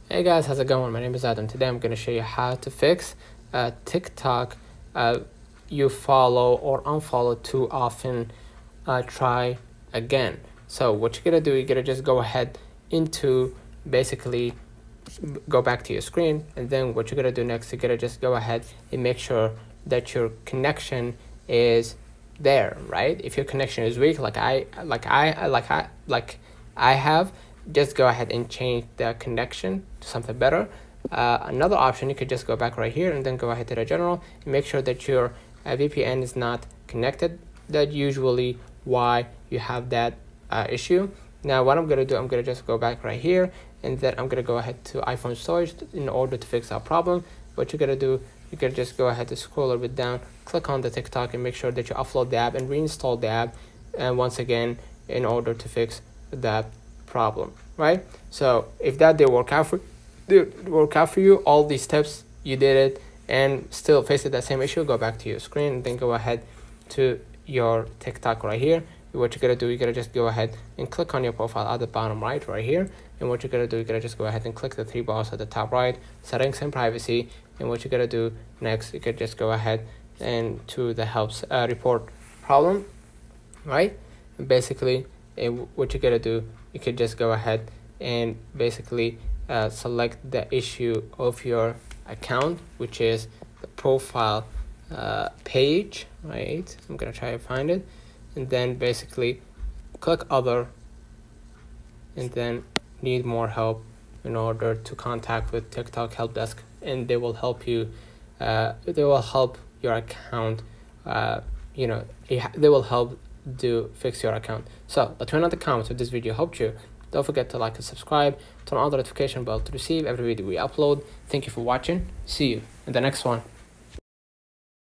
Hey guys, how's it going? My name is Adam. Today I'm going to show you how to fix TikTok you follow or unfollow too often. Try again. So what you're going to do, you're going to just go ahead into basically go back to your screen, and then what you're going to do next, you're going to just go ahead and make sure that your connection is there, right? If your connection is weak, like I have, just go ahead and change the connection to something better. Another option, you could just go back right here and then go ahead to the general and make sure that your VPN is not connected. That's usually why you have that issue. Now what I'm going to do, I'm going to just go back right here, and then I'm going to go ahead to iPhone storage in order to fix our problem. What you're going to do, you can just go ahead to scroll a little bit down, click on the TikTok, and make sure that you upload the app and reinstall the app, and once again, in order to fix that problem, right? So if that did work out for you, all these steps you did it and still faced that same issue, go back to your screen and then go ahead to your TikTok right here. What you're gonna do, you're gonna just go ahead and click on your profile at the bottom right here, and what you're gonna do, you're gonna just go ahead and click the three bars at the top right, settings and privacy, and what you're gonna do next, you could just go ahead and to the helps report problem, right? And basically what you're gonna do, you could just go ahead and basically select the issue of your account, which is the profile page, right? I'm gonna try to find it, and then basically click other, and then need more help in order to contact with TikTok help desk, and they will help you. They will help your account. They will help to fix your account. So let me know in the comments if this video helped you. Don't forget to like and subscribe, turn on the notification bell to receive every video we upload. Thank you for watching. See you in the next one.